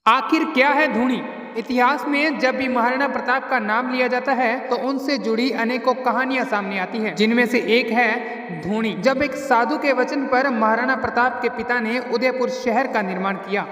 आखिर क्या है धूणी? इतिहास में जब भी महाराणा प्रताप का नाम लिया जाता है तो उनसे जुड़ी अनेकों कहानियां सामने आती हैं, जिनमें से एक है धूणी। जब एक साधु के वचन पर महाराणा प्रताप के पिता ने उदयपुर शहर का निर्माण किया।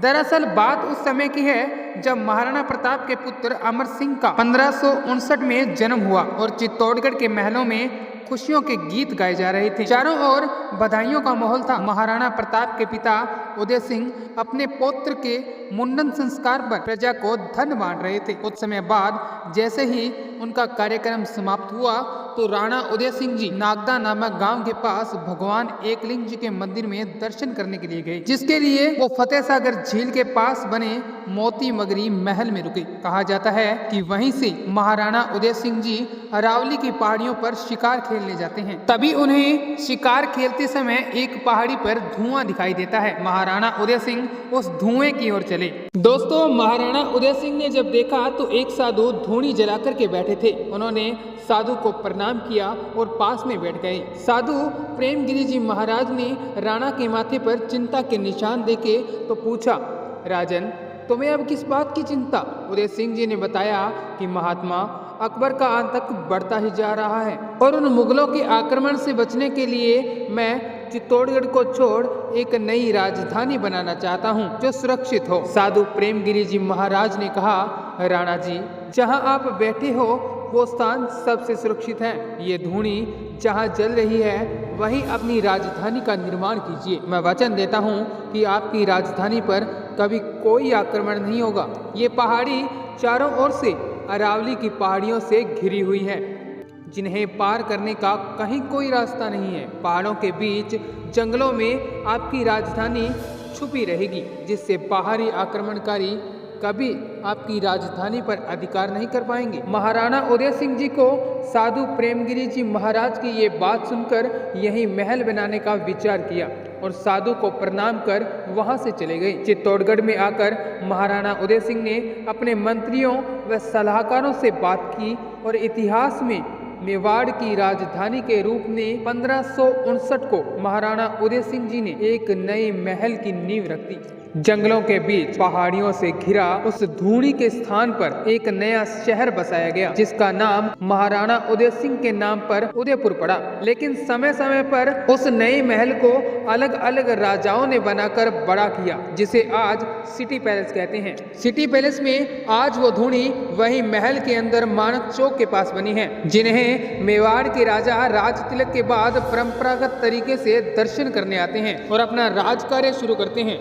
दरअसल बात उस समय की है जब महाराणा प्रताप के पुत्र अमर सिंह का 1559 में जन्म हुआ और चित्तौड़गढ़ के महलों में खुशियों के गीत गाए जा रहे थे। चारों ओर बधाइयों का माहौल था। महाराणा प्रताप के पिता उदय सिंह अपने पौत्र के मुंडन संस्कार पर प्रजा को धन बांट रहे थे। कुछ समय बाद जैसे ही उनका कार्यक्रम समाप्त हुआ तो राणा उदय सिंह जी नागदा नामक गांव के पास भगवान एकलिंग जी के मंदिर में दर्शन करने के लिए गए, जिसके लिए वो फतेह सागर झील के पास बने मोती मगरी महल में रुके। कहा जाता है कि वहीं से महाराणा उदय सिंह जी अरावली की पहाड़ियों पर शिकार खेलने जाते हैं। तभी उन्हें शिकार खेलते समय एक पहाड़ी पर धुआं दिखाई देता है। महाराणा उदय सिंह उस धुएं की ओर चले। दोस्तों, महाराणा उदय सिंह ने जब देखा तो एक साधु धूणी जलाकर के बैठे थे। उन्होंने साधु को प्रणाम किया और पास में बैठ गए। साधु प्रेमगिरी जी महाराज ने राणा के माथे पर चिंता के निशान देके तो पूछा, राजन, तुम्हें अब किस बात की चिंता? उदय सिंह जी ने बताया कि महात्मा, अकबर का आतंक बढ़ता ही जा रहा है और उन मुगलों के आक्रमण से बचने के लिए मैं चित्तौड़गढ़ को छोड़ एक नई राजधानी बनाना चाहता हूं जो सुरक्षित हो। साधु प्रेमगिरी जी महाराज ने कहा, राणा जी, जहां आप बैठे हो वो स्थान सबसे सुरक्षित है। ये धूणी जहाँ जल रही है वहीं अपनी राजधानी का निर्माण कीजिए। मैं वचन देता हूँ कि आपकी राजधानी पर कभी कोई आक्रमण नहीं होगा। ये पहाड़ी चारों ओर से अरावली की पहाड़ियों से घिरी हुई है, जिन्हें पार करने का कहीं कोई रास्ता नहीं है। पहाड़ों के बीच जंगलों में आपकी राजधानी छुपी रहेगी, जिससे बाहरी आक्रमणकारी कभी आपकी राजधानी पर अधिकार नहीं कर पाएंगे। महाराणा उदय सिंह जी को साधु प्रेमगिरी जी महाराज की ये बात सुनकर यही महल बनाने का विचार किया और साधु को प्रणाम कर वहां से चले गए। चित्तौड़गढ़ में आकर महाराणा उदय सिंह ने अपने मंत्रियों व सलाहकारों से बात की और इतिहास में मेवाड़ की राजधानी के रूप में 1559 को महाराणा उदय सिंह जी ने एक नए महल की नींव रख दी। जंगलों के बीच पहाड़ियों से घिरा उस धूणी के स्थान पर एक नया शहर बसाया गया, जिसका नाम महाराणा उदय सिंह के नाम पर उदयपुर पड़ा। लेकिन समय समय पर उस नए महल को अलग अलग राजाओं ने बनाकर बड़ा किया, जिसे आज सिटी पैलेस कहते हैं। सिटी पैलेस में आज वो धूणी वही महल के अंदर मानक चौक के पास बनी है, जिन्हें मेवाड़ के राजा राज तिलक के बाद परंपरागत तरीके से दर्शन करने आते हैं और अपना राज कार्य शुरू करते हैं।